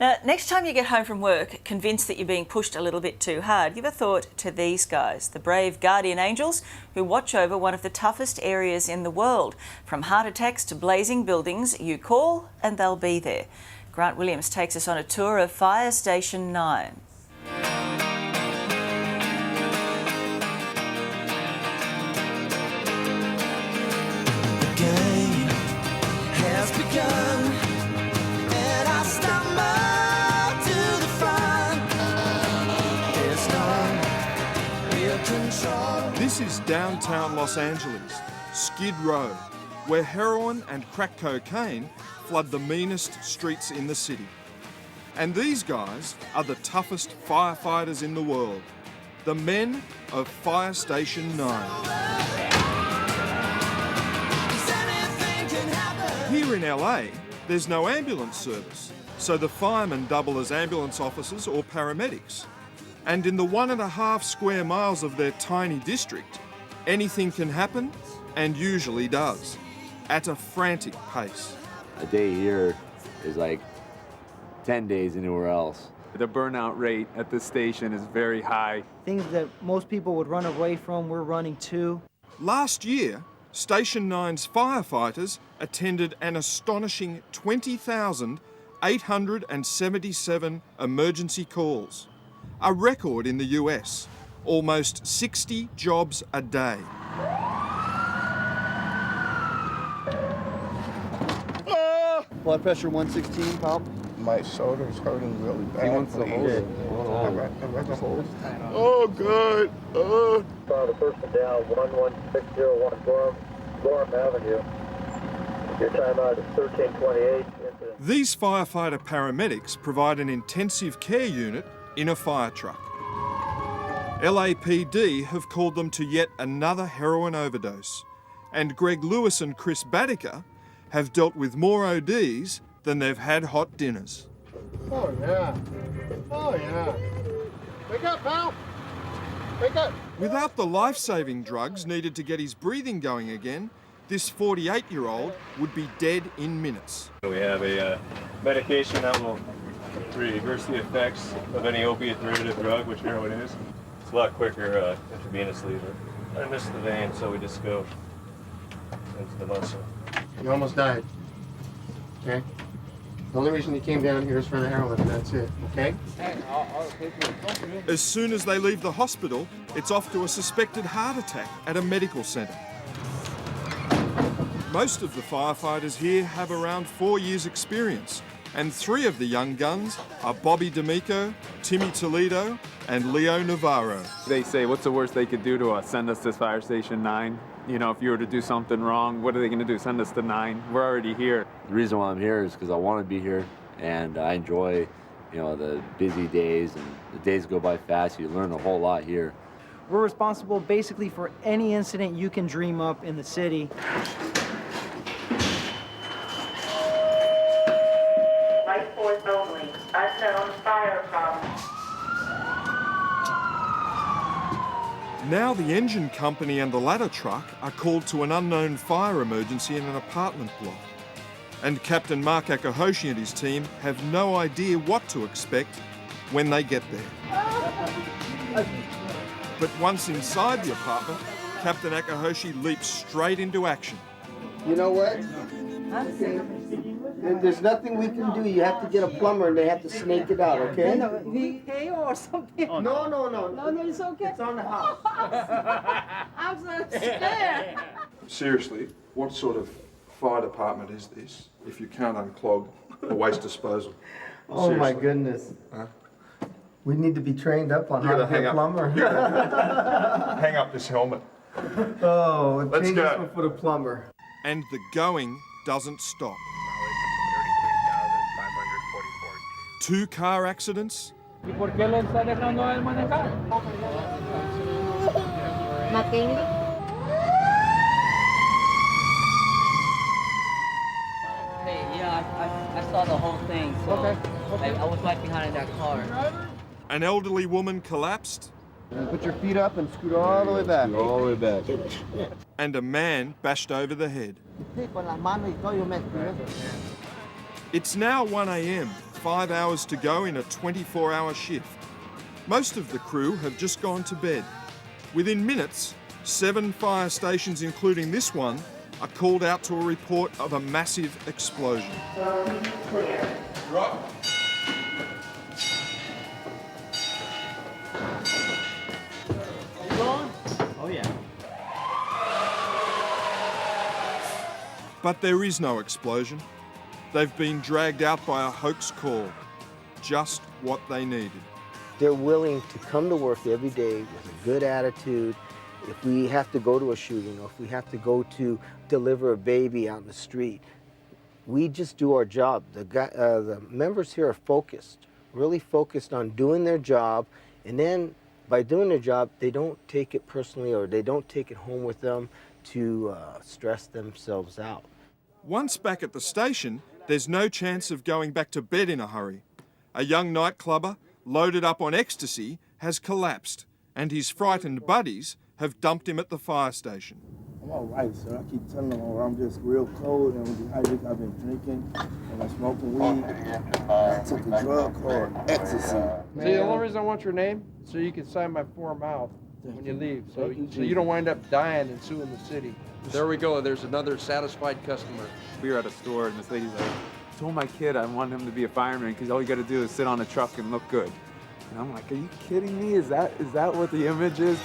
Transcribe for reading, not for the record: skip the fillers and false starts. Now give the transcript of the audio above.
Now, next time you get home from work, convinced that you're being pushed a little bit too hard, give a thought to these guys, the brave guardian angels who watch over one of the toughest areas in the world. From heart attacks to blazing buildings, you call and they'll be there. Grant Williams takes us on a tour of Fire Station 9. The game has begun, and I stumble to the front. There's no real control. This is downtown Los Angeles, Skid Row, where heroin and crack cocaine flood the meanest streets in the city. And these guys are the toughest firefighters in the world, the men of Fire Station 9. Here in LA, there's no ambulance service, so the firemen double as ambulance officers or paramedics. And in the 1.5 square miles of their tiny district, anything can happen, and usually does, at a frantic pace. A day here is like 10 days anywhere else. The burnout rate at this station is very high. Things that most people would run away from, we're running to. Last year, Station 9's firefighters attended an astonishing 20,877 emergency calls, a record in the US, almost 60 jobs a day. Blood pressure 116, pal. My shoulder's hurting really bad. He wants to hold it. Oh, God. The person down, 11601 Gorham Avenue. Your timeout is 13:28. These firefighter paramedics provide an intensive care unit in a fire truck. LAPD have called them to yet another heroin overdose, and Greg Lewis and Chris Badiker have dealt with more ODs than they've had hot dinners. Oh, yeah. Oh, yeah. Wake up, pal. Wake up. Without the life-saving drugs needed to get his breathing going again, this 48-year-old would be dead in minutes. We have a medication that will reverse the effects of any opiate derivative drug, which heroin is. It's a lot quicker intravenously, but I missed the vein, so we just go into the muscle. You almost died. Okay? The only reason you came down here is for the heroin, and that's it, okay? As soon as they leave the hospital, it's off to a suspected heart attack at a medical centre. Most of the firefighters here have around 4 years' experience, and 3 of the young guns are Bobby D'Amico, Timmy Toledo, and Leo Navarro. They say, what's the worst they could do to us? Send us to Fire Station 9. You know, if you were to do something wrong, what are they going to do? Send us to 9? We're already here. The reason why I'm here is because I want to be here, and I enjoy, the busy days, and the days go by fast. You learn a whole lot here. We're responsible basically for any incident you can dream up in the city. Life force only. Unknown fire problem. Now the engine company and the ladder truck are called to an unknown fire emergency in an apartment block. And Captain Mark Akahoshi and his team have no idea what to expect when they get there. But once inside the apartment, Captain Akahoshi leaps straight into action. You know what? There's nothing we can do. You have to get a plumber and they have to snake it out, okay? VK or something? No. No, it's okay. It's on the house. I'm so scared. Seriously, what sort of fire department is this if you can't unclog a waste disposal? Oh, my Seriously. goodness. Huh? We need to be trained up on how to be a plumber. Hang up this helmet. Oh, Let's change go. this one for the plumber. And the going doesn't stop. 2 car accidents, ¿Y por qué lo está dejando a él manejar? McKinley? Hey, yeah, I saw the whole thing, so I was right behind that car. an elderly woman collapsed, Put your feet up and scoot all the way back. All the way back. and a man bashed over the head. It's now 1 a.m. 5 hours to go in a 24-hour shift. Most of the crew have just gone to bed. Within minutes, 7 fire stations, including this one, are called out to a report of a massive explosion. Clear. Oh yeah. But there is no explosion. They've been dragged out by a hoax call. Just what they needed. They're willing to come to work every day with a good attitude. If we have to go to a shooting or if we have to go to deliver a baby out in the street, we just do our job. The members here are focused, really focused on doing their job, and then by doing their job, they don't take it personally or they don't take it home with them to stress themselves out. Once back at the station, there's no chance of going back to bed in a hurry. A young nightclubber, loaded up on ecstasy, has collapsed, and his frightened buddies have dumped him at the fire station. I'm all right, sir. I keep telling them I'm just real cold and dehydrated. I've been drinking and I'm smoking weed. I took a drug called ecstasy. See, the only reason I want your name so you can sign my form out when you leave, so you don't wind up dying and suing the city. There we go. There's another satisfied customer. We were at a store and this lady's like, I told my kid I want him to be a fireman because all you got to do is sit on a truck and look good. And I'm like, are you kidding me? Is that what the image is?